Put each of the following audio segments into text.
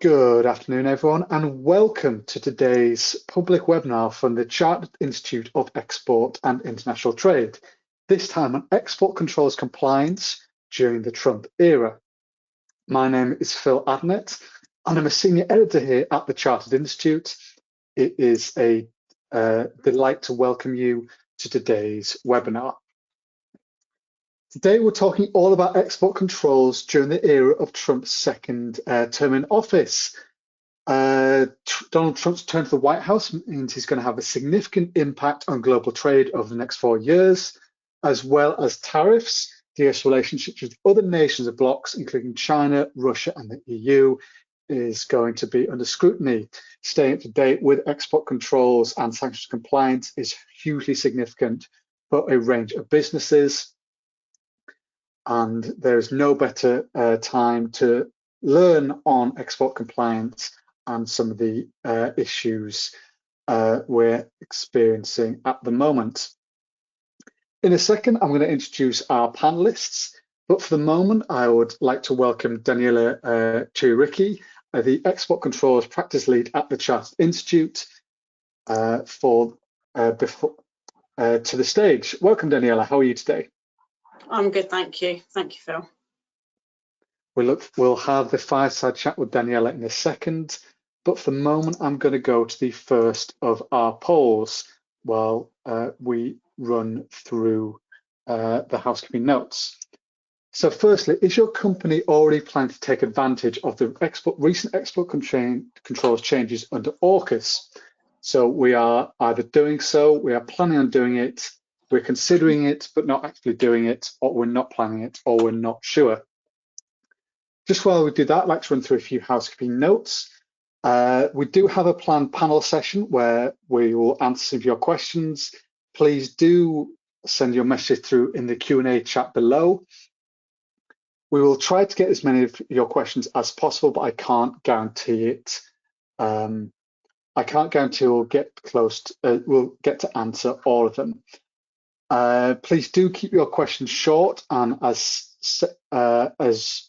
Good afternoon, everyone, and welcome to today's public webinar from the Chartered Institute of Export and International Trade, this time on export controls compliance during the Trump era. My name is Phil Adnett, and I'm a senior editor here at the Chartered Institute. It is a delight to welcome you to today's webinar. Today, we're talking all about export controls during the era of Trump's second term in office. Donald Trump's return to the White House means he's going to have a significant impact on global trade over the next 4 years, as well as tariffs. The US relationships with other nations and blocs, including China, Russia, and the EU, is going to be under scrutiny. Staying up to date with export controls and sanctions compliance is hugely significant for a range of businesses. And there's no better time to learn on export compliance and some of the issues we're experiencing at the moment. In a second, I'm going to introduce our panelists, but for the moment, I would like to welcome Daniela Turiccki, the Export Controls Practice Lead at the Chartered Institute, to the stage. Welcome, Daniela. How are you today? I'm good, thank you. Thank you, Phil. We'll have the fireside chat with Daniela in a second, but for the moment, I'm going to go to the first of our polls while we run through the housekeeping notes. So firstly, is your company already planning to take advantage of the recent export controls changes under AUKUS? So we are either doing so, we are planning on doing it, we're considering it, but not actually doing it, or we're not planning it, or we're not sure. Just while we do that, I'd like to run through a few housekeeping notes. We do have a planned panel session where we will answer some of your questions. Please do send your message through in the Q&A chat below. We will try to get as many of your questions as possible, but I can't guarantee it. I can't guarantee we'll get to answer all of them. Please do keep your questions short and as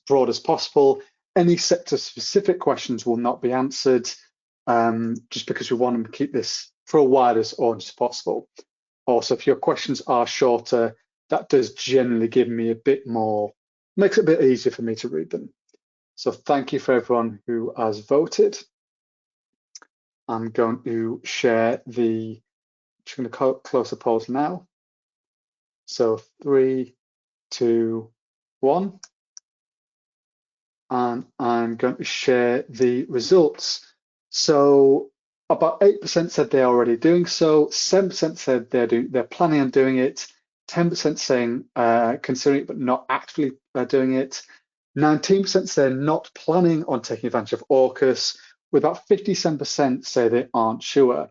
broad as possible. Any sector-specific questions will not be answered, just because we want to keep this for a wide audience as possible. Also, if your questions are shorter, that does generally give me a bit more, makes it a bit easier for me to read them. So thank you for everyone who has voted. I'm going to share just going to close the polls now. So 3, 2, 1. And I'm going to share the results. So about 8% said they're already doing so, 7% said they're planning on doing it, 10% saying considering it but not actually doing it, 19% say they're not planning on taking advantage of AUKUS, with about 57% say they aren't sure.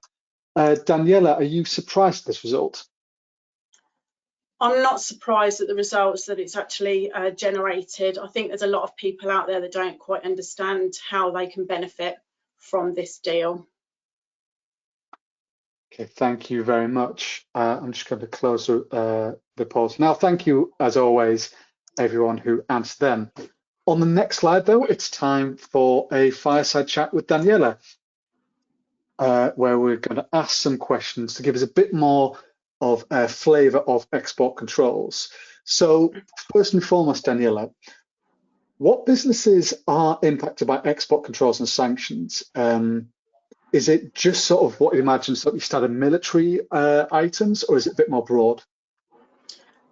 Daniela, are you surprised at this result? I'm not surprised at the results that it's actually generated. I think there's a lot of people out there that don't quite understand how they can benefit from this deal. Okay, thank you very much. I'm just going to close the polls now. Thank you, as always, everyone who answered them. On the next slide, though, it's time for a fireside chat with Daniela, where we're going to ask some questions to give us a bit more of a flavour of export controls. So first and foremost, Daniela, what businesses are impacted by export controls and sanctions? Is it just sort of what you imagine, sort of standard military items, or is it a bit more broad?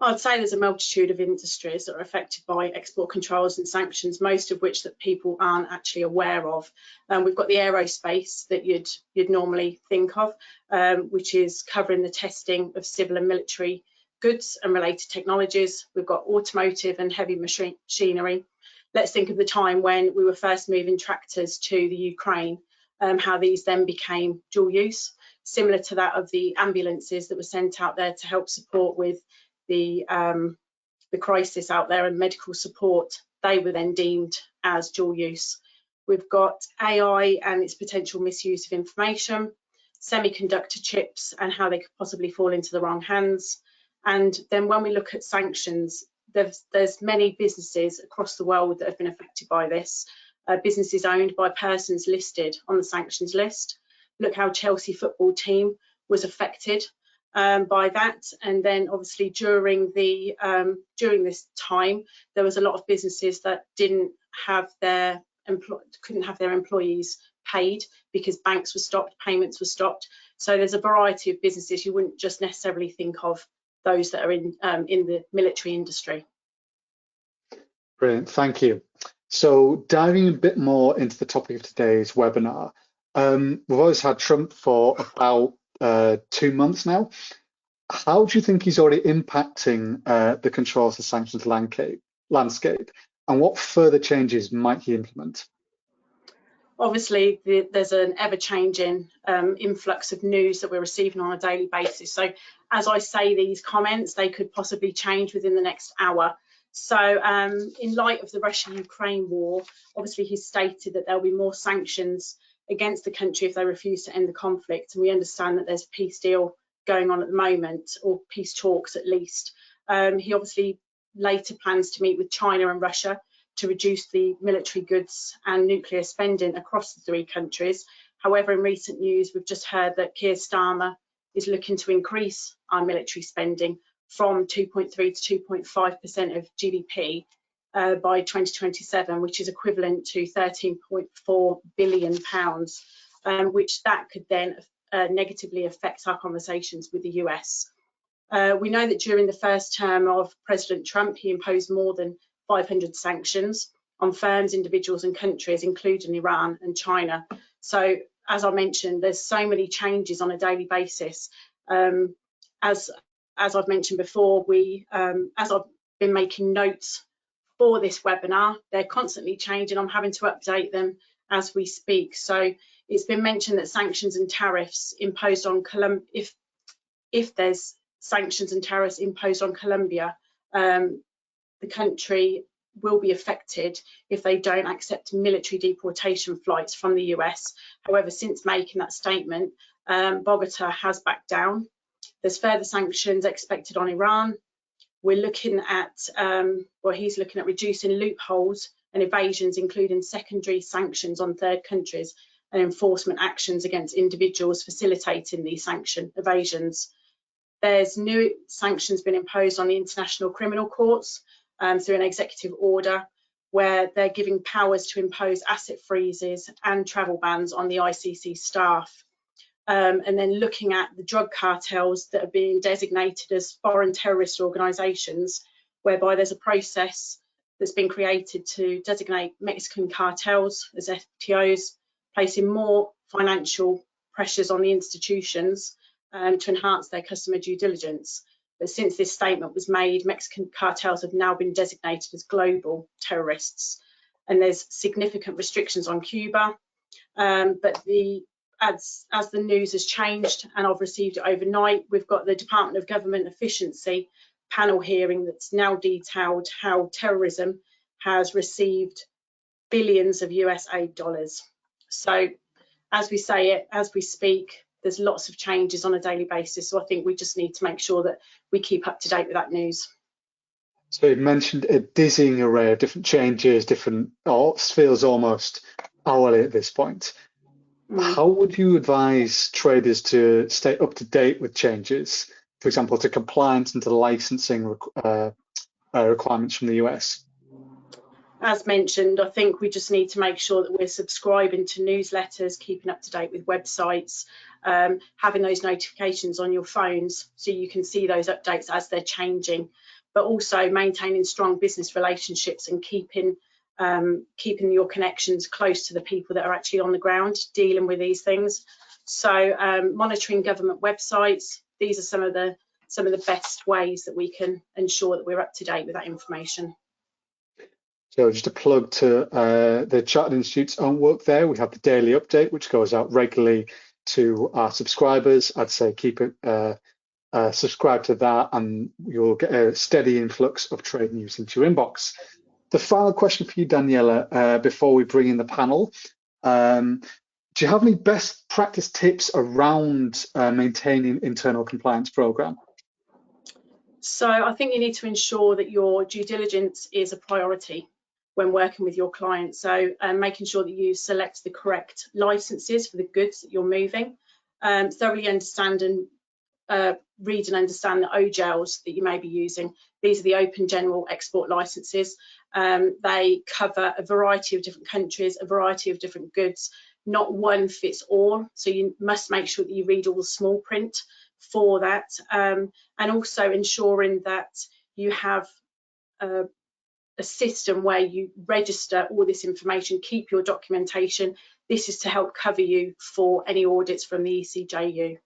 I'd say there's a multitude of industries that are affected by export controls and sanctions, most of which that people aren't actually aware of. We've got the aerospace that you'd normally think of, which is covering the testing of civil and military goods and related technologies. We've got automotive and heavy machinery. Let's think of the time when we were first moving tractors to the Ukraine, how these then became dual use, similar to that of the ambulances that were sent out there to help support with the crisis out there and medical support. They were then deemed as dual use. We've got AI and its potential misuse of information, semiconductor chips and how they could possibly fall into the wrong hands. And then when we look at sanctions, there's many businesses across the world that have been affected by this. businesses owned by persons listed on the sanctions list. Look how Chelsea football team was affected by that, and then obviously during this time there was a lot of businesses that couldn't have their employees paid because banks were stopped, payments were stopped. So there's a variety of businesses. You wouldn't just necessarily think of those that are in the military industry. Brilliant, thank you. So diving a bit more into the topic of today's webinar, we've always had Trump for about 2 months now. How do you think he's already impacting the controls and sanctions landscape, and what further changes might he implement? Obviously, there's an ever-changing influx of news that we're receiving on a daily basis. So as I say these comments, they could possibly change within the next hour. So in light of the Russia-Ukraine war, obviously he's stated that there'll be more sanctions against the country if they refuse to end the conflict. And we understand that there's a peace deal going on at the moment, or peace talks at least. He obviously later plans to meet with China and Russia to reduce the military goods and nuclear spending across the 3 countries. However, in recent news, we've just heard that Keir Starmer is looking to increase our military spending from 2.3 to 2.5% of GDP by 2027, which is equivalent to £13.4 billion, which that could then negatively affect our conversations with the US. We know that during the first term of President Trump, he imposed more than 500 sanctions on firms, individuals and countries, including Iran and China. So as I mentioned, there's so many changes on a daily basis. As I've mentioned before, as I've been making notes for this webinar, they're constantly changing. I'm having to update them as we speak. So it's been mentioned that sanctions and tariffs imposed on Colombia, if there's sanctions and tariffs imposed on Colombia, the country will be affected if they don't accept military deportation flights from the US. However, since making that statement, Bogota has backed down. There's further sanctions expected on Iran. We're looking at, he's looking at reducing loopholes and evasions, including secondary sanctions on third countries and enforcement actions against individuals facilitating these sanction evasions. There's new sanctions been imposed on the International Criminal Courts through an executive order, where they're giving powers to impose asset freezes and travel bans on the ICC staff. And then looking at the drug cartels that are being designated as foreign terrorist organisations, whereby there's a process that's been created to designate Mexican cartels as FTOs, placing more financial pressures on the institutions to enhance their customer due diligence. But since this statement was made, Mexican cartels have now been designated as global terrorists. And there's significant restrictions on Cuba. But as the news has changed, and I've received it overnight, we've got the Department of Government Efficiency panel hearing that's now detailed how terrorism has received billions of US aid dollars. So as we say it, as we speak, there's lots of changes on a daily basis. So I think we just need to make sure that we keep up to date with that news. So you mentioned a dizzying array of different changes, feels almost hourly at this point. How would you advise traders to stay up to date with changes, for example, to compliance and to licensing requirements from the US? As mentioned, I think we just need to make sure that we're subscribing to newsletters, keeping up to date with websites, having those notifications on your phones so you can see those updates as they're changing, but also maintaining strong business relationships and keeping your connections close to the people that are actually on the ground dealing with these things. So monitoring government websites, these are some of the best ways that we can ensure that we're up to date with that information. So just a plug to the Chartered Institute's own work there. We have the daily update, which goes out regularly to our subscribers. I'd say keep it subscribe to that, and you'll get a steady influx of trade news into your inbox. The final question for you, Daniela, before we bring in the panel. Do you have any best practice tips around maintaining internal compliance program? So I think you need to ensure that your due diligence is a priority. when working with your clients. So making sure that you select the correct licenses for the goods that you're moving. Thoroughly understand and read and understand the OGELs that you may be using. These are the Open General Export Licenses. They cover a variety of different countries, a variety of different goods. Not one fits all, so you must make sure that you read all the small print for that, and also ensuring that you have a system where you register all this information, keep your documentation. This is to help cover you for any audits from the ECJU.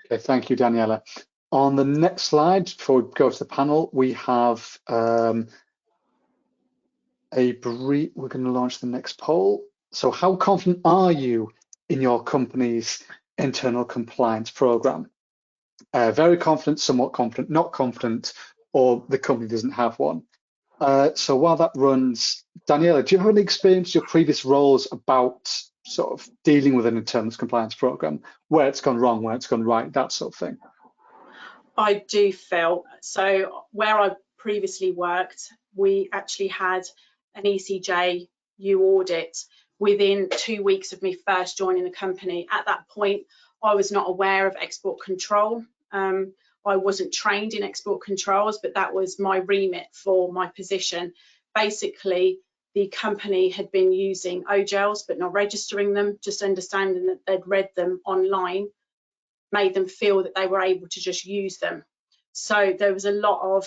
Okay, thank you, Daniela. On the next slide, before we go to the panel, we have we're going to launch the next poll. So how confident are you in your company's internal compliance program? Very confident, somewhat confident, not confident, or the company doesn't have one. So while that runs, Daniela, do you have any experience in your previous roles about sort of dealing with an internal compliance program, where it's gone wrong, where it's gone right, that sort of thing? I do, Phil. So where I previously worked, we actually had an ECJU audit within 2 weeks of me first joining the company. At that point, I was not aware of export control. I wasn't trained in export controls, but that was my remit for my position. Basically, the company had been using OGELs, but not registering them, just understanding that they'd read them online, made them feel that they were able to just use them. So there was a lot of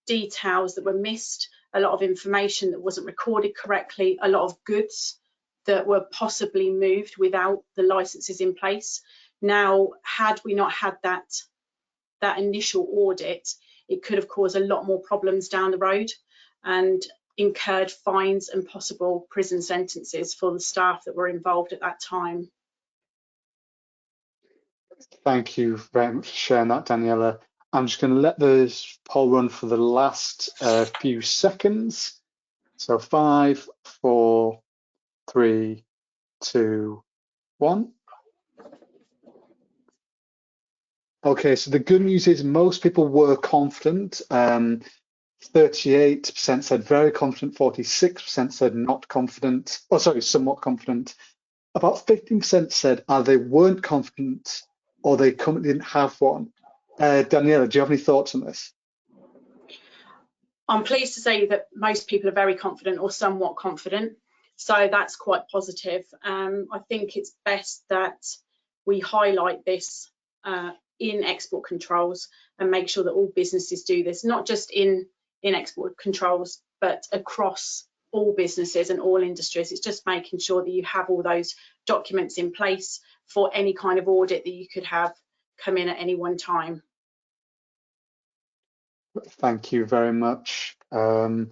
details that were missed, a lot of information that wasn't recorded correctly, a lot of goods that were possibly moved without the licenses in place. Now, had we not had that initial audit, it could have caused a lot more problems down the road and incurred fines and possible prison sentences for the staff that were involved at that time. Thank you very much for sharing that, Daniela. I'm just going to let this poll run for the last few seconds. So 5, 4, 3, 2, 1. Okay, so the good news is most people were confident. 38% said very confident, 46% said not confident, oh sorry, somewhat confident. About 15% said either they weren't confident or they currently didn't have one. Daniela, do you have any thoughts on this? I'm pleased to say that most people are very confident or somewhat confident, so that's quite positive. I think it's best that we highlight this in export controls and make sure that all businesses do this, not just in export controls, but across all businesses and all industries. It's just making sure that you have all those documents in place for any kind of audit that you could have come in at any one time. Thank you very much. I'm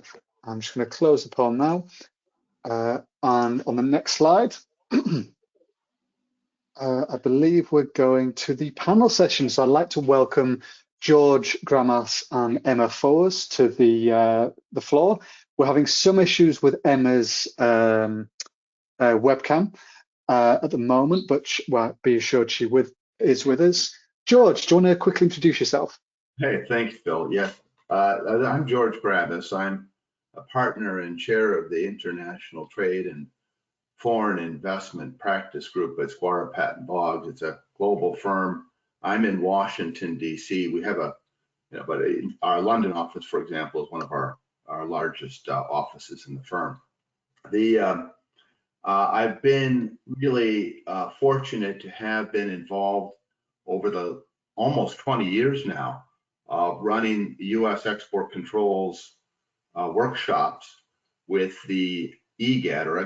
just going to close the poll now. And on the next slide, I believe we're going to the panel session. So I'd like to welcome George Grammas and Emma Foers to the floor. We're having some issues with Emma's webcam at the moment, but well, be assured she is with us. George, do you want to quickly introduce yourself? Hey, thanks, Phil. Yes, I'm George Grammas. I'm a partner and chair of the International Trade and Foreign Investment Practice Group at Squire Patton Boggs. It's a global firm. I'm in Washington, D.C. We have but our London office, for example, is one of our largest offices in the firm. I've been really fortunate to have been involved over the almost 20 years now, running U.S. export controls workshops with the EGAD, or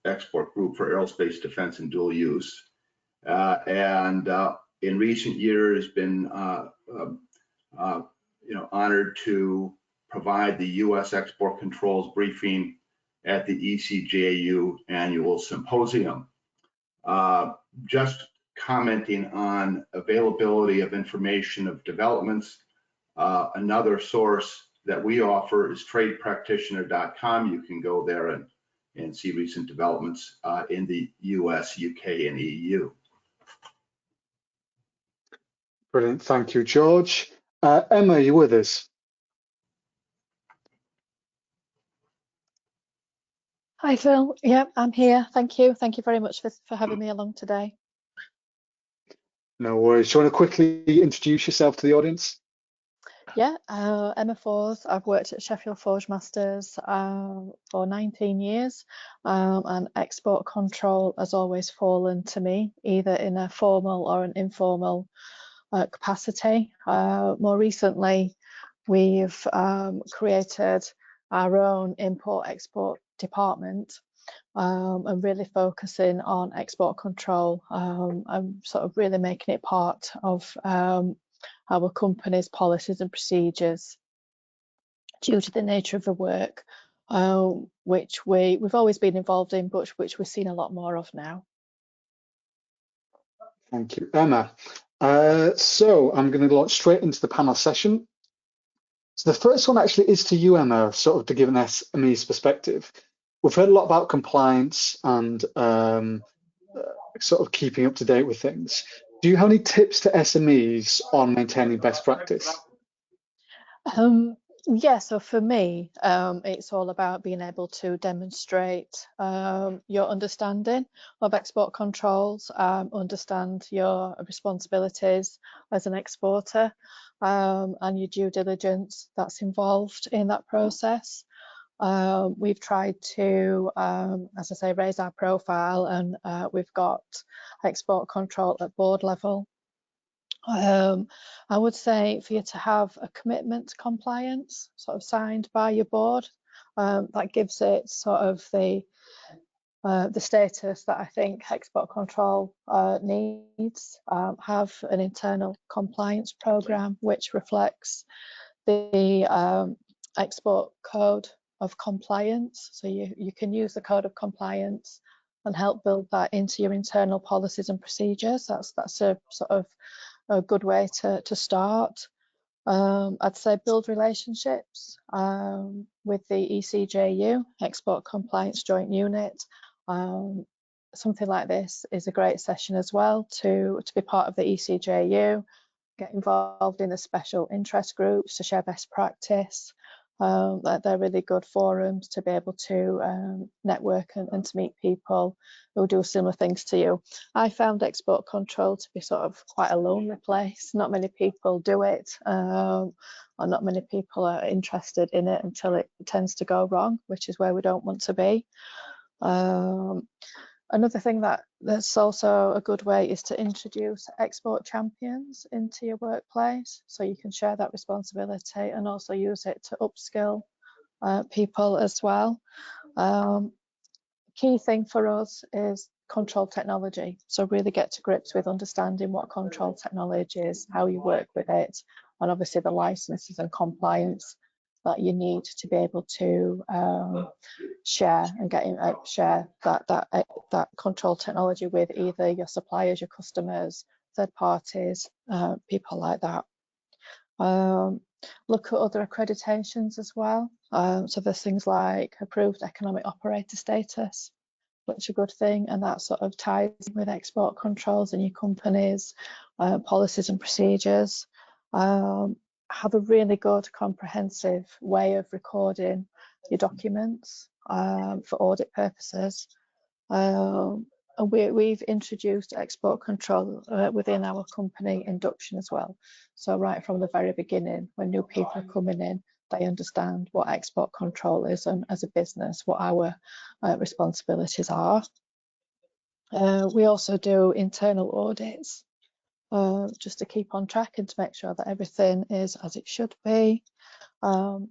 Export Group for Aerospace Defense and Dual Use, and in recent years been honored to provide the U.S. export controls briefing at the ECJU annual symposium. Just commenting on availability of information of developments, another source that we offer is tradepractitioner.com. You can go there and see recent developments in the US, UK, and EU. Brilliant, thank you, George. Emma, are you with us? Hi, Phil. Yeah, I'm here. Thank you. Thank you very much for having me along today. No worries. Do you want to quickly introduce yourself to the audience? Yeah, Emma Foers. I've worked at Sheffield Forgemasters for 19 years, and export control has always fallen to me, either in a formal or an informal capacity. More recently, we've created our own import-export department, and really focusing on export control, and sort of really making it part of our company's policies and procedures due to the nature of the work, which we've always been involved in, but which we're seeing a lot more of now. Thank you, Emma. So I'm going to launch straight into the panel session. So the first one actually is to you, Emma, sort of to give an SME's perspective. We've heard a lot about compliance and sort of keeping up to date with things. Do you have any tips to SMEs on maintaining best practice? Yeah, so for me, it's all about being able to demonstrate your understanding of export controls, understand your responsibilities as an exporter, and your due diligence that's involved in that process. We've tried to, as I say, raise our profile, and we've got export control at board level. I would say for you to have a commitment to compliance sort of signed by your board, that gives it sort of the status that I think export control needs. Have an internal compliance program which reflects the export code of compliance. So you can use the code of compliance and help build that into your internal policies and procedures. That's a sort of a good way to start. I'd say build relationships with the ECJU, Export Compliance Joint Unit. Something like this is a great session as well to be part of the ECJU, get involved in the special interest groups to share best practice. They're really good forums to be able to network and to meet people who do similar things to you. I found export control to be sort of quite a lonely place. Not many people do it, or not many people are interested in it until it tends to go wrong, which is where we don't want to be. Another thing that's also a good way is to introduce export champions into your workplace, so you can share that responsibility and also use it to upskill people as well. Key thing for us is control technology, so really get to grips with understanding what control technology is, how you work with it, and obviously the licenses and compliance that you need to be able to share and share that control technology with either your suppliers, your customers, third parties, people like that. Look at other accreditations as well. So there's things like approved economic operator status, which is a good thing, and that sort of ties with export controls in your company's policies and procedures. Have a really good comprehensive way of recording your documents for audit purposes. And we've introduced export control within our company induction as well. So right from the very beginning, when new people are coming in, they understand what export control is, and as a business, what our responsibilities are. We also do internal audits, just to keep on track and to make sure that everything is as it should be. And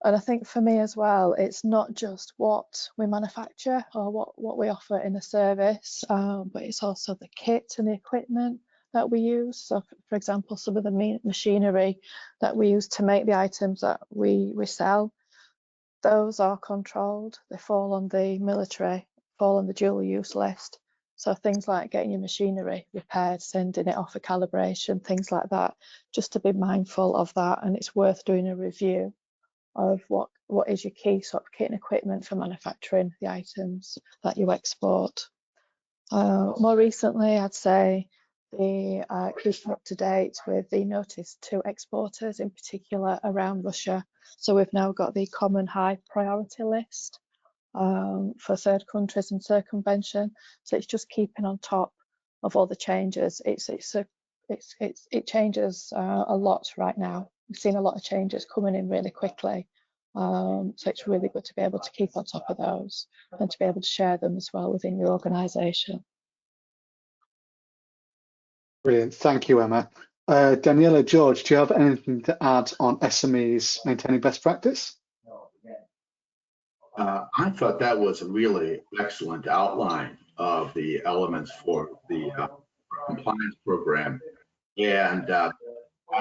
I think for me as well, it's not just what we manufacture or what we offer in a service, but it's also the kit and the equipment that we use. So for example, some of the machinery that we use to make the items that we sell, those are controlled. They fall on the military, fall on the dual use list. So things like getting your machinery repaired, sending it off for calibration, things like that, just to be mindful of that. And it's worth doing a review of what is your key sort of kit and equipment for manufacturing the items that you export. More recently, I'd say the keeping up to date with the notice to exporters, in particular around Russia. So we've now got the common high priority list, for third countries and circumvention. So it's just keeping on top of all the changes. It changes a lot right now. We've seen a lot of changes coming in really quickly. So it's really good to be able to keep on top of those and to be able to share them as well within your organisation. Brilliant. Thank you, Emma. Daniela, George, do you have anything to add on SMEs maintaining best practice? I thought that was a really excellent outline of the elements for the compliance program. And I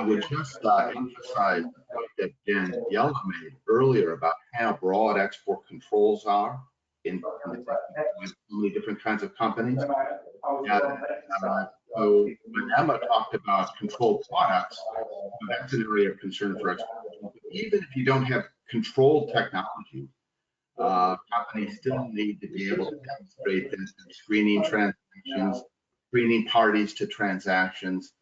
would just emphasize the point that Daniela made earlier about how broad export controls are in so many different kinds of companies. So when Emma talked about controlled products, that's an area of concern for export. Even if you don't have controlled technology, companies still need to be able to demonstrate that screening transactions, screening parties to transactions,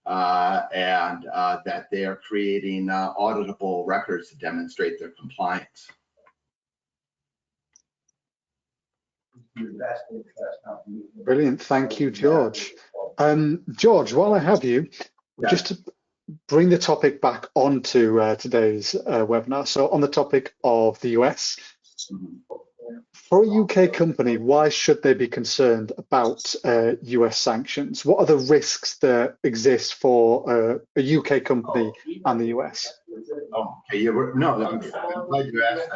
and that they are creating auditable records to demonstrate their compliance. Brilliant. Thank you, George. George, while I have you, just to bring the topic back onto today's webinar. So on the topic of the US, for a UK company, why should they be concerned about US sanctions? What are the risks that exist for a UK company and the US? Oh, okay. No, I'm glad you asked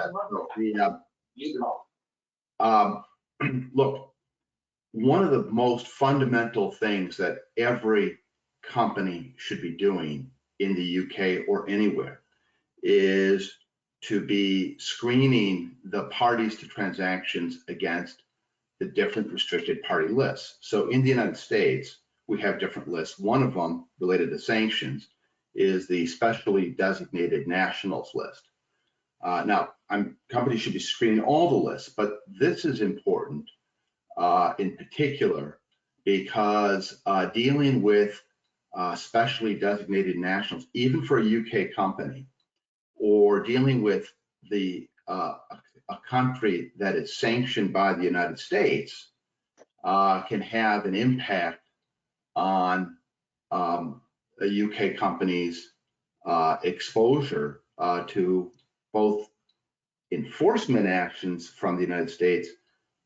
that. Look, one of the most fundamental things that every company should be doing in the UK or anywhere is to be screening the parties to transactions against the different restricted party lists. So in the United States, we have different lists. One of them related to sanctions is the specially designated nationals list. Now, companies should be screening all the lists, but this is important in particular because dealing with specially designated nationals, even for a UK company, or dealing with a country that is sanctioned by the United States can have an impact on a UK company's exposure to both enforcement actions from the United States,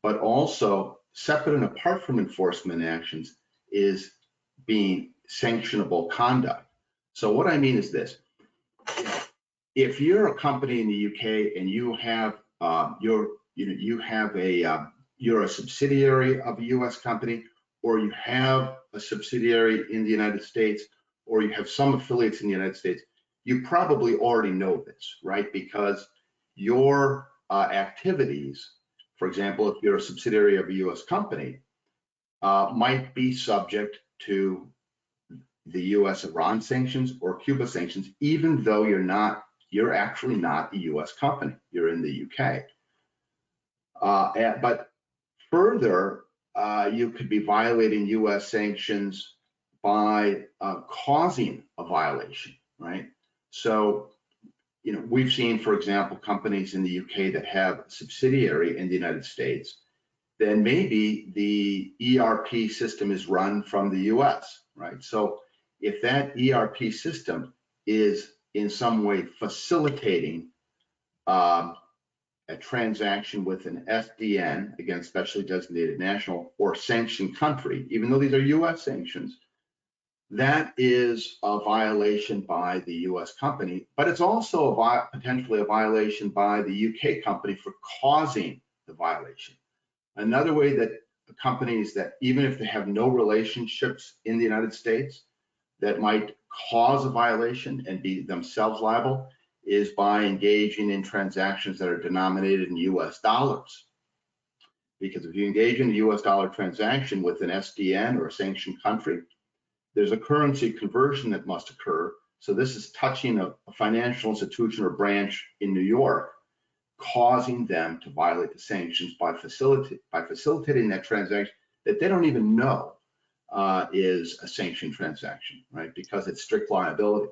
but also separate and apart from enforcement actions is being sanctionable conduct. So what I mean is this: if you're a company in the UK and you have you're a subsidiary of a US company, or you have a subsidiary in the United States, or you have some affiliates in the United States, you probably already know this, right? Because your activities, for example, if you're a subsidiary of a US company, might be subject to the US Iran sanctions or Cuba sanctions, even though you're actually not a US company, you're in the UK. But further, you could be violating US sanctions by causing a violation, right? So, we've seen, for example, companies in the UK that have a subsidiary in the United States, then maybe the ERP system is run from the US, right? So if that ERP system is in some way facilitating a transaction with an SDN, again, specially designated national, or sanctioned country, even though these are US sanctions, that is a violation by the US company, but it's also potentially a violation by the UK company for causing the violation. Another way that companies that, even if they have no relationships in the United States, that might cause a violation and be themselves liable is by engaging in transactions that are denominated in US dollars. Because if you engage in a US dollar transaction with an SDN or a sanctioned country, there's a currency conversion that must occur. So this is touching a financial institution or branch in New York, causing them to violate the sanctions by facilitating that transaction that they don't even know is a sanctioned transaction, right? Because it's strict liability.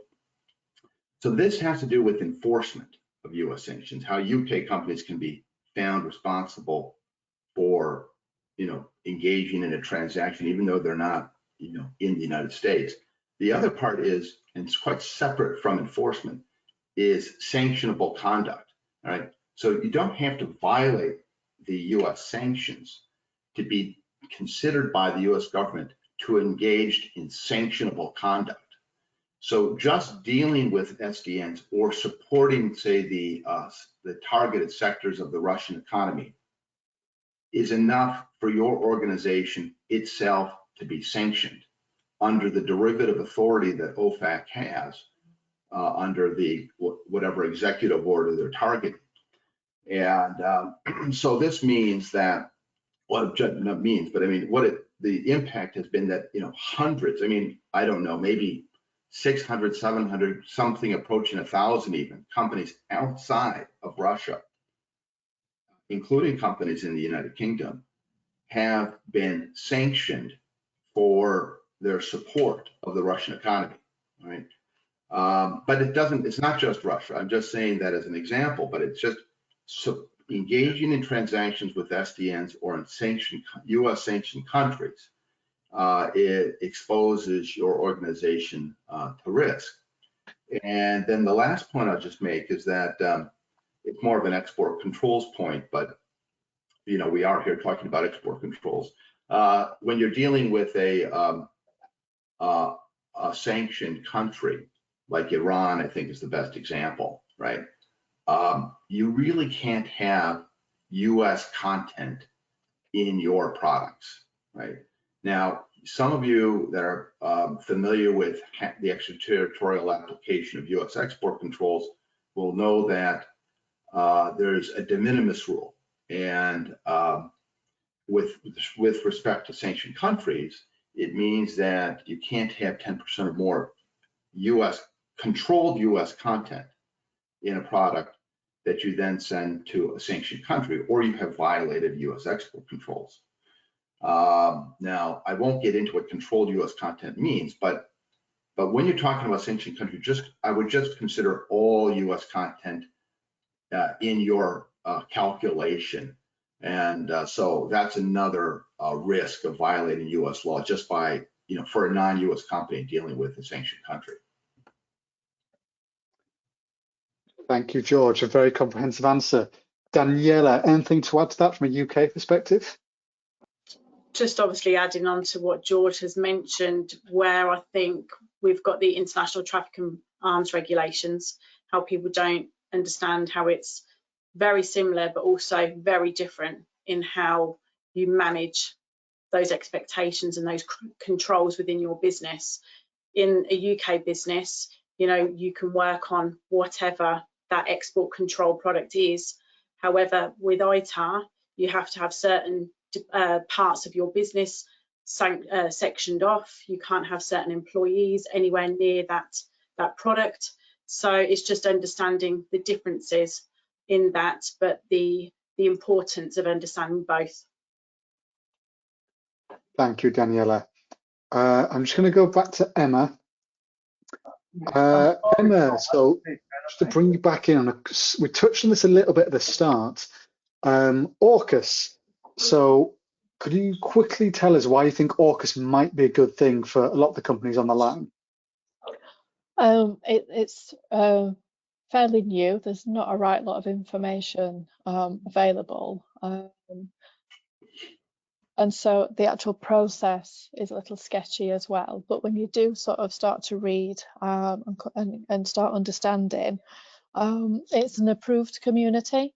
So this has to do with enforcement of US sanctions, how UK companies can be found responsible for, engaging in a transaction, even though they're not, in the United States. The other part is, and it's quite separate from enforcement, is sanctionable conduct, right? So you don't have to violate the US sanctions to be considered by the US government to engage in sanctionable conduct. So just dealing with SDNs or supporting, say, the targeted sectors of the Russian economy is enough for your organization itself to be sanctioned under the derivative authority that OFAC has under the whatever executive order they're targeting. And so this means that, what it means, but I mean, the impact has been that, hundreds, I don't know, maybe 600, 700, something approaching 1,000 even, companies outside of Russia, including companies in the United Kingdom, have been sanctioned for their support of the Russian economy, right? But it's not just Russia. I'm just saying that as an example, but it's just engaging in transactions with SDNs or in US sanctioned countries, it exposes your organization to risk. And then the last point I'll just make is that it's more of an export controls point, but we are here talking about export controls. When you're dealing with a sanctioned country like Iran, I think is the best example, right? You really can't have US content in your products, right? Now, some of you that are familiar with the extraterritorial application of US export controls will know that there's a de minimis rule. And with respect to sanctioned countries, it means that you can't have 10% or more controlled US content in a product that you then send to a sanctioned country, or you have violated US export controls. Now, I won't get into what controlled US content means, but when you're talking about sanctioned country, I would just consider all US content in your calculation. And so that's another risk of violating US law just by, for a non-US company dealing with a sanctioned country. Thank you, George. A very comprehensive answer. Daniela, anything to add to that from a UK perspective? Just obviously adding on to what George has mentioned, where I think we've got the international traffic and arms regulations, how people don't understand how it's very similar, but also very different in how you manage those expectations and those controls within your business. In a UK business, you can work on whatever that export control product is. However, with ITAR, you have to have certain parts of your business sectioned off. You can't have certain employees anywhere near that product. So it's just understanding the differences in that, but the importance of understanding both. Thank you, Daniela. I'm just going to go back to Emma. Emma, so just to bring you back in, we touched on this a little bit at the start. AUKUS. So could you quickly tell us why you think AUKUS might be a good thing for a lot of the companies on the line? It's fairly new. There's not a right lot of information available. And so the actual process is a little sketchy as well. But when you do sort of start to read and start understanding, it's an approved community.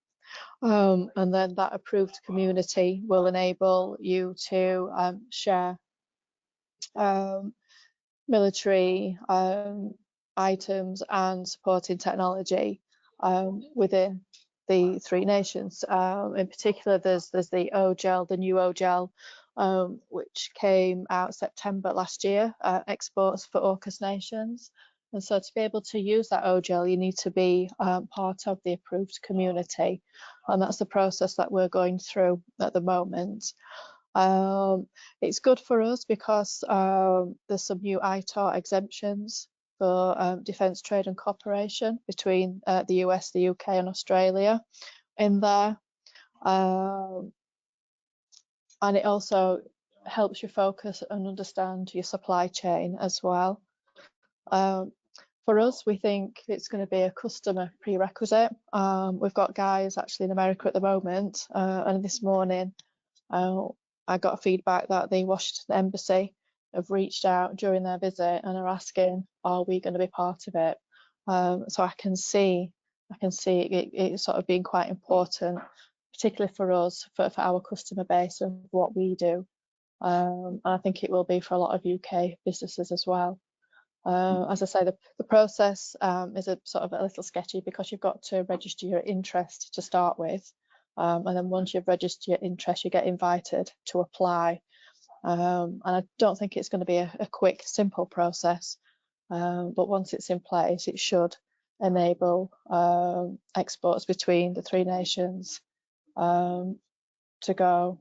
And then that approved community will enable you to share military items and supporting technology within the three nations. In particular, there's the OGEL, the new OGEL, which came out September last year, exports for AUKUS nations. And so to be able to use that OGEL, you need to be part of the approved community. And that's the process that we're going through at the moment. It's good for us because there's some new ITAR exemptions for defence trade and cooperation between the US, the UK and Australia in there. And it also helps you focus and understand your supply chain as well. For us, we think it's going to be a customer prerequisite. We've got guys actually in America at the moment, and this morning I got feedback that the Washington Embassy have reached out during their visit and are asking, are we going to be part of it? So I can see it sort of being quite important, particularly for us, for our customer base and what we do. And I think it will be for a lot of UK businesses as well. As I say, the process is a sort of a little sketchy because you've got to register your interest to start with. And then once you've registered your interest, you get invited to apply. And I don't think it's going to be a quick, simple process. But once it's in place, it should enable exports between the three nations to go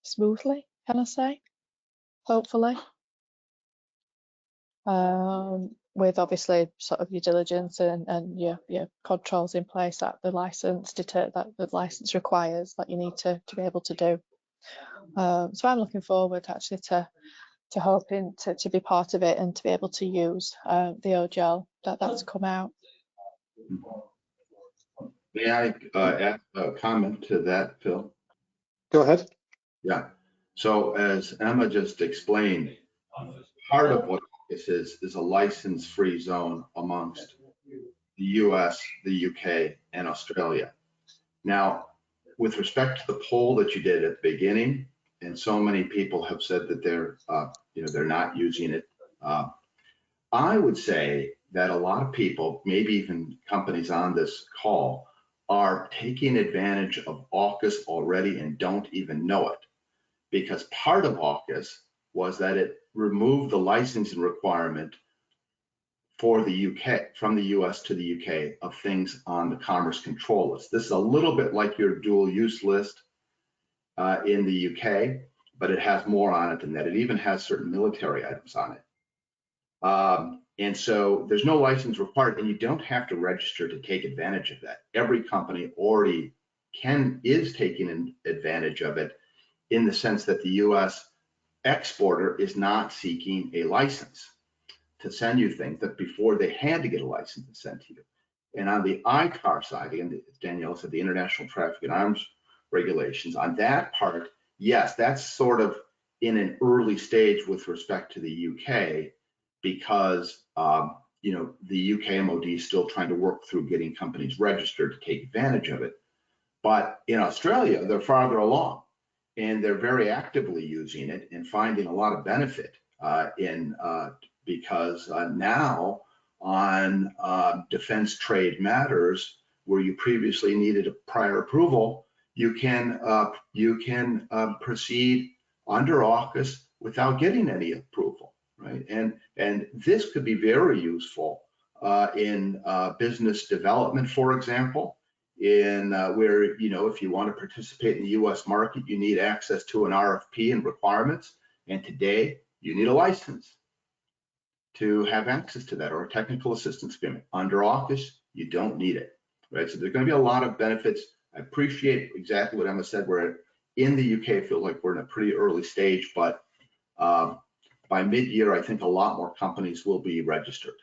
smoothly, can I say? Hopefully. With obviously sort of your diligence and your controls in place that the license requires that you need to be able to do. So I'm looking forward actually to hoping to be part of it and to be able to use the OGL that's come out. May I add a comment to that, Phil? Go ahead. Yeah. So as Emma just explained, part of what this is a license-free zone amongst the US, the UK, and Australia. Now, with respect to the poll that you did at the beginning, and so many people have said that they're not using it. I would say that a lot of people, maybe even companies on this call, are taking advantage of AUKUS already and don't even know it. Because part of AUKUS was that it removed the licensing requirement for the UK, from the US to the UK, of things on the commerce control list. This is a little bit like your dual use list in the UK, but it has more on it than that. It even has certain military items on it. And so there's no license required, and you don't have to register to take advantage of that. Every company already is taking advantage of it, in the sense that the US exporter is not seeking a license to send you things that before they had to get a license to send to you. And on the ITAR side, again, Daniela said the International Traffic in Arms regulations, on that part, yes, that's sort of in an early stage with respect to the UK, because the UK MOD is still trying to work through getting companies registered to take advantage of it. But in Australia, they're farther along, and they're very actively using it and finding a lot of benefit because now on defense trade matters, where you previously needed a prior approval, you can proceed under AUKUS without getting any approval, right? And this could be very useful in business development, for example, in where, if you want to participate in the US market, you need access to an RFP and requirements. And today you need a license to have access to that, or a technical assistance agreement. Under AUKUS, you don't need it, right? So there's going to be a lot of benefits. I appreciate exactly what Emma said. We're in the UK, I feel like we're in a pretty early stage, but by mid-year, I think a lot more companies will be registered.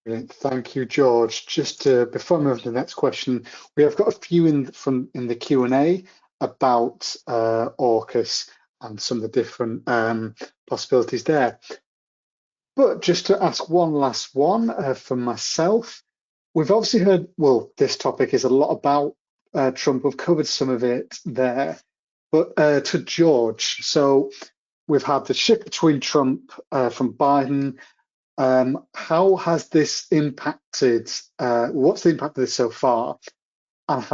Brilliant. Thank you, George. Just before I move to the next question, we have got a few in the Q&A about AUKUS and some of the different possibilities there. But just to ask one last one from myself, we've obviously heard, well, this topic is a lot about Trump. We've covered some of it there. But to George, so we've had the shift between Trump from Biden. How has this impacted, what's the impact of this so far? And is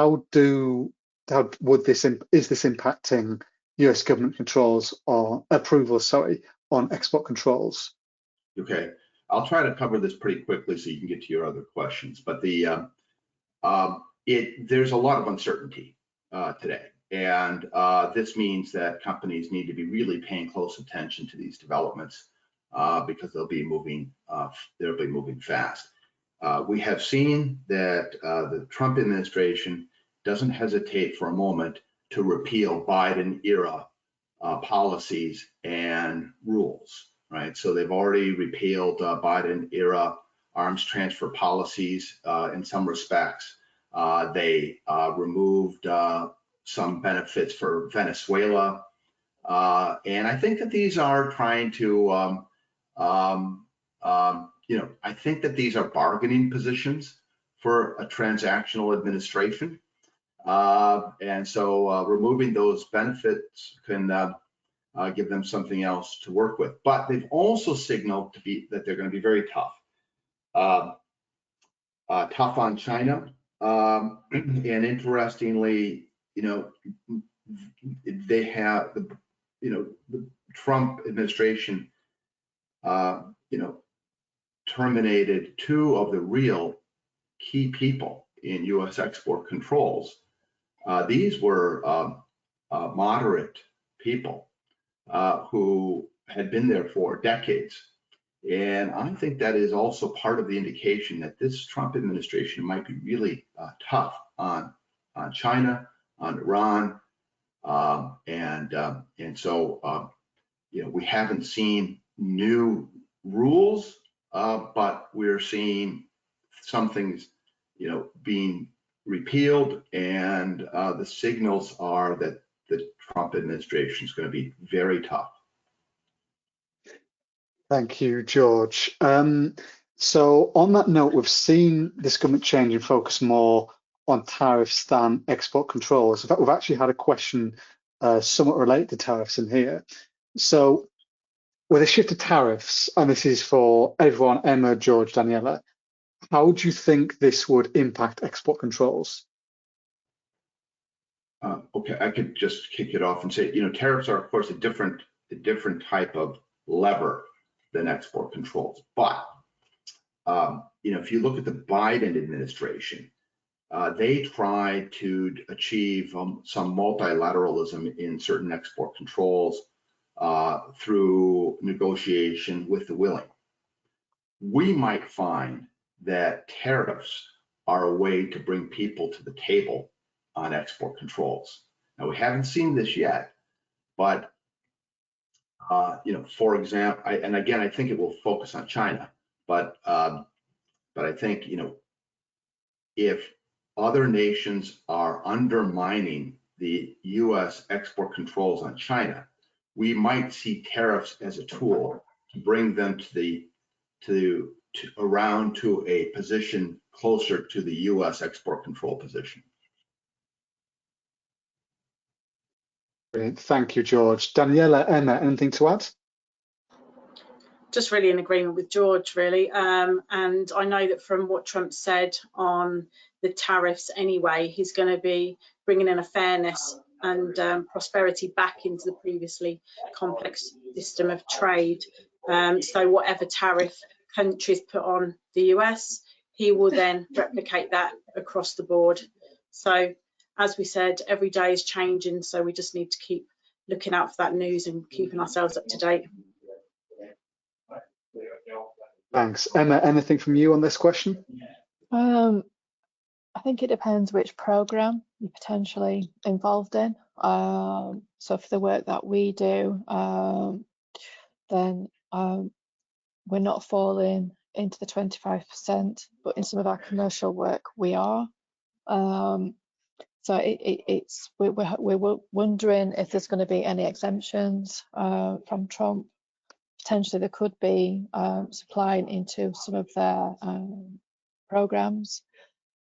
this impacting US government controls or approvals, sorry, on export controls? Okay, I'll try to cover this pretty quickly so you can get to your other questions. But there's a lot of uncertainty today. And this means that companies need to be really paying close attention to these developments because they'll be moving fast. We have seen that the Trump administration doesn't hesitate for a moment to repeal Biden-era policies and rules, right? So they've already repealed Biden-era arms transfer policies in some respects. They removed some benefits for Venezuela. And I think that these are trying to, I think that these are bargaining positions for a transactional administration. And so removing those benefits can give them something else to work with. But they've also signaled that they're going to be very tough. Tough on China. And interestingly, they have the Trump administration, terminated 2 of the real key people in U.S. export controls. These were moderate people who had been there for decades. And I think that is also part of the indication that this Trump administration might be really tough on China, on Iran, and so we haven't seen new rules, but we're seeing some things being repealed, and the signals are that the Trump administration is going to be very tough. Thank you, George. So on that note, we've seen this government change and focus more on tariffs than export controls. In fact, we've actually had a question somewhat related to tariffs in here. So with a shift to tariffs, and this is for everyone, Emma, George, Daniela, how do you think this would impact export controls? Okay, I could just kick it off and say, tariffs are, of course, a different type of lever than export controls. But, if you look at the Biden administration, they tried to achieve some multilateralism in certain export controls through negotiation with the willing. We might find that tariffs are a way to bring people to the table on export controls. Now, we haven't seen this yet, but for example, and again, I think it will focus on China, but I think if other nations are undermining the U.S. export controls on China, we might see tariffs as a tool to bring them around to a position closer to the U.S. export control position. Brilliant. Thank you, George. Daniela, Emma, anything to add? Just really in agreement with George, really. And I know that from what Trump said on the tariffs anyway, he's going to be bringing in a fairness and prosperity back into the previously complex system of trade. So whatever tariff countries put on the US, he will then replicate that across the board. So as we said, every day is changing, so we just need to keep looking out for that news and keeping ourselves up to date. Thanks. Emma, anything from you on this question? I think it depends which program you're potentially involved in. So for the work that we do, then we're not falling into the 25%, but in some of our commercial work we are. So we're wondering if there's going to be any exemptions from Trump. Potentially there could be supplying into some of their programs.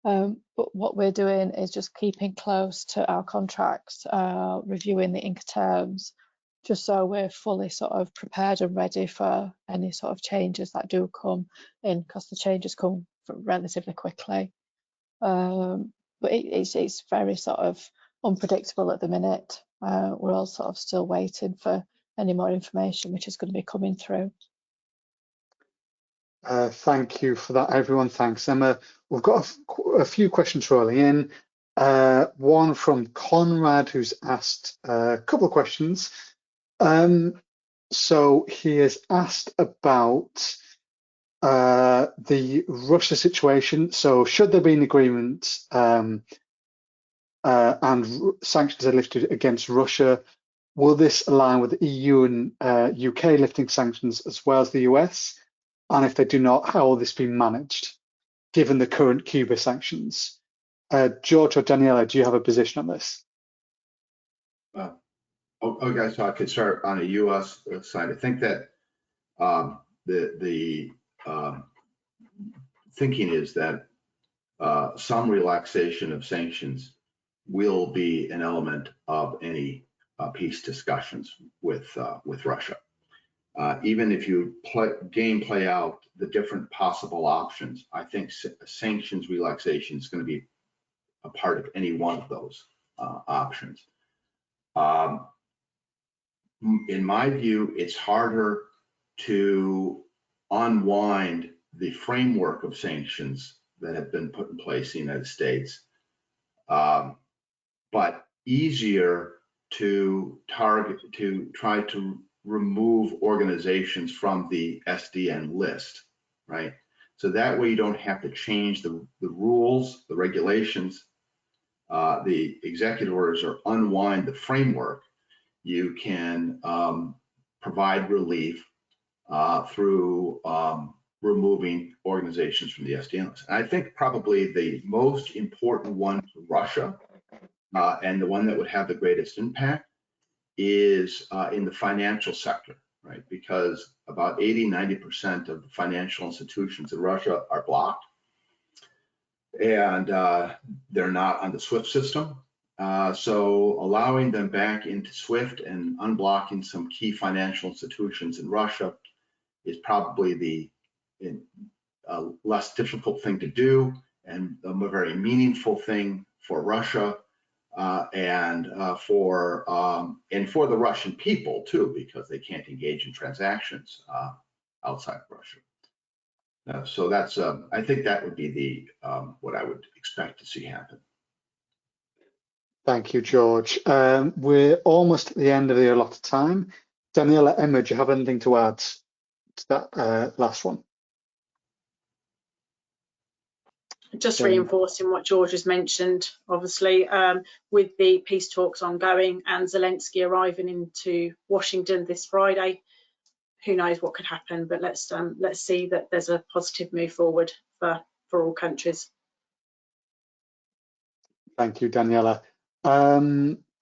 But what we're doing is just keeping close to our contracts, reviewing the Incoterms, just so we're fully sort of prepared and ready for any sort of changes that do come in, because the changes come relatively quickly. But it's very sort of unpredictable at the minute. We're all sort of still waiting for any more information which is going to be coming through. Thank you for that, everyone. Thanks, Emma. We've got a few questions rolling in. One from Conrad, who's asked a couple of questions. So he has asked about the Russia situation. So should there be an agreement and sanctions are lifted against Russia, will this align with the EU and UK lifting sanctions as well as the US? And if they do not, how will this be managed, given the current Cuba sanctions? George or Daniela, do you have a position on this? Okay, so I could start on a US side. I think that the thinking is that some relaxation of sanctions will be an element of any peace discussions with Russia. Even if you play out the different possible options, I think sanctions relaxation is going to be a part of any one of those options. In my view, it's harder to unwind the framework of sanctions that have been put in place in the United States, but easier to try to remove organizations from the SDN list, right? So that way you don't have to change the rules, the regulations, the executive orders, or unwind the framework. You can provide relief through removing organizations from the SDN list. And I think probably the most important one for Russia and the one that would have the greatest impact is in the financial sector, right? Because about 80–90% of the financial institutions in Russia are blocked, and they're not on the SWIFT system. So allowing them back into SWIFT and unblocking some key financial institutions in Russia is probably the less difficult thing to do and a very meaningful thing for Russia and for the Russian people too, because they can't engage in transactions outside of Russia. So that's I think that would be the what I would expect to see happen. Thank you, George. We're almost at the end of the allotted time. Daniela, Emma, do you have anything to add to that last one? Just reinforcing what George has mentioned, obviously, with the peace talks ongoing and Zelensky arriving into Washington this Friday, who knows what could happen, but let's see that there's a positive move forward for all countries. Thank you, Daniela.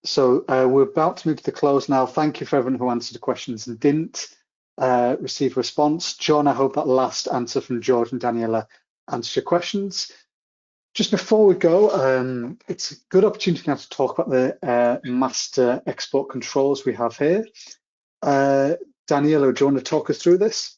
So we're about to move to the close now. Thank you for everyone who answered the questions and didn't receive a response. John, I hope that last answer from George and Daniela answered your questions. Just before we go, it's a good opportunity now to talk about the master export controls we have here. Daniela, do you want to talk us through this?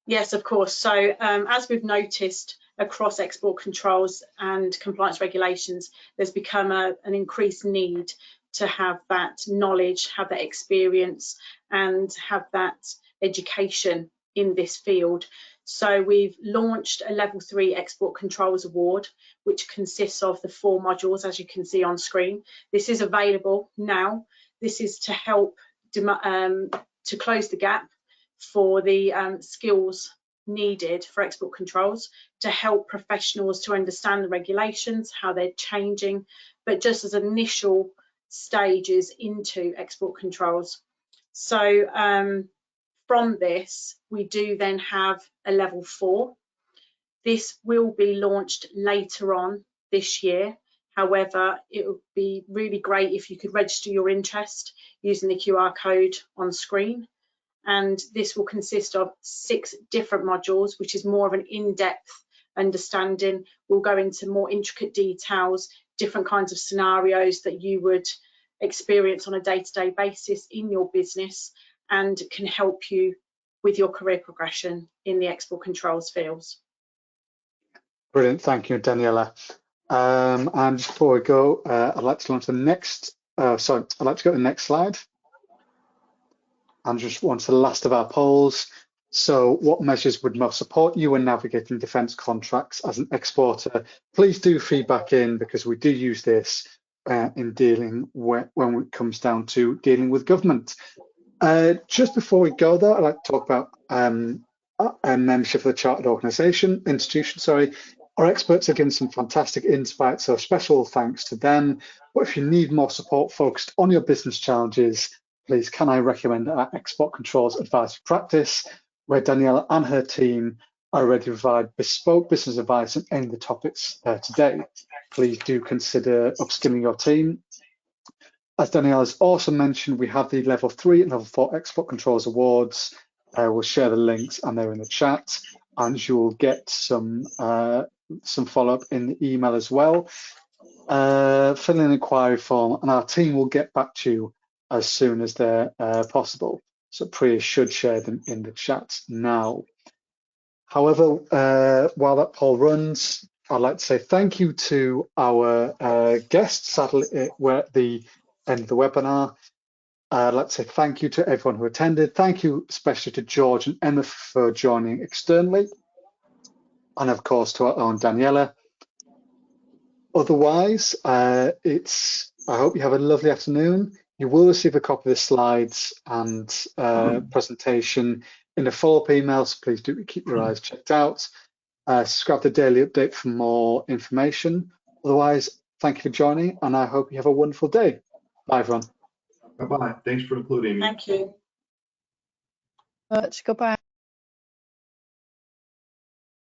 Yes, of course. So as we've noticed across export controls and compliance regulations, there's become an increased need to have that knowledge, have that experience, and have that education in this field. So we've launched a Level 3 Export Controls Award, which consists of the 4 modules, as you can see on screen. This is available now. This is to help to close the gap for the skills needed for export controls, to help professionals to understand the regulations, how they're changing, but just as initial stages into export controls. So from this, we do then have a Level 4. This will be launched later on this year. However, it would be really great if you could register your interest using the QR code on screen. And this will consist of 6 different modules, which is more of an in-depth understanding. We'll go into more intricate details, different kinds of scenarios that you would experience on a day-to-day basis in your business, and can help you with your career progression in the export controls fields. Brilliant, thank you, Daniela. And before we go, I'd like to launch the next, I'd like to go to the next slide. And just on to the last of our polls. So what measures would most support you when navigating defence contracts as an exporter? Please do feedback in, because we do use this in dealing when it comes down to dealing with government. Just before we go though, I'd like to talk about and membership of the Chartered Institution, sorry. Our experts have given some fantastic insights, so special thanks to them. But if you need more support focused on your business challenges, please can I recommend our Export Controls Advisory Practice, where Daniela and her team are ready to provide bespoke business advice on any of the topics today. Please do consider upskilling your team. As Daniela has also mentioned, we have the Level 3 and Level 4 Export Controls Awards. We'll share the links and they're in the chat, and you will get some follow-up in the email as well. Fill in an inquiry form and our team will get back to you as soon as they're possible. So Priya should share them in the chat now. However, while that poll runs, I'd like to say thank you to our guests. Sadly, we're at the end of the webinar. I'd like to say thank you to everyone who attended. Thank you especially to George and Emma for joining externally. And of course to our own Daniela. Otherwise, I hope you have a lovely afternoon. You will receive a copy of the slides and presentation in a follow-up email, so please do keep your eyes checked out. Subscribe to the Daily Update for more information. Otherwise, thank you for joining, and I hope you have a wonderful day. Bye, everyone. Bye-bye. Thanks for including me. Thank you. Goodbye.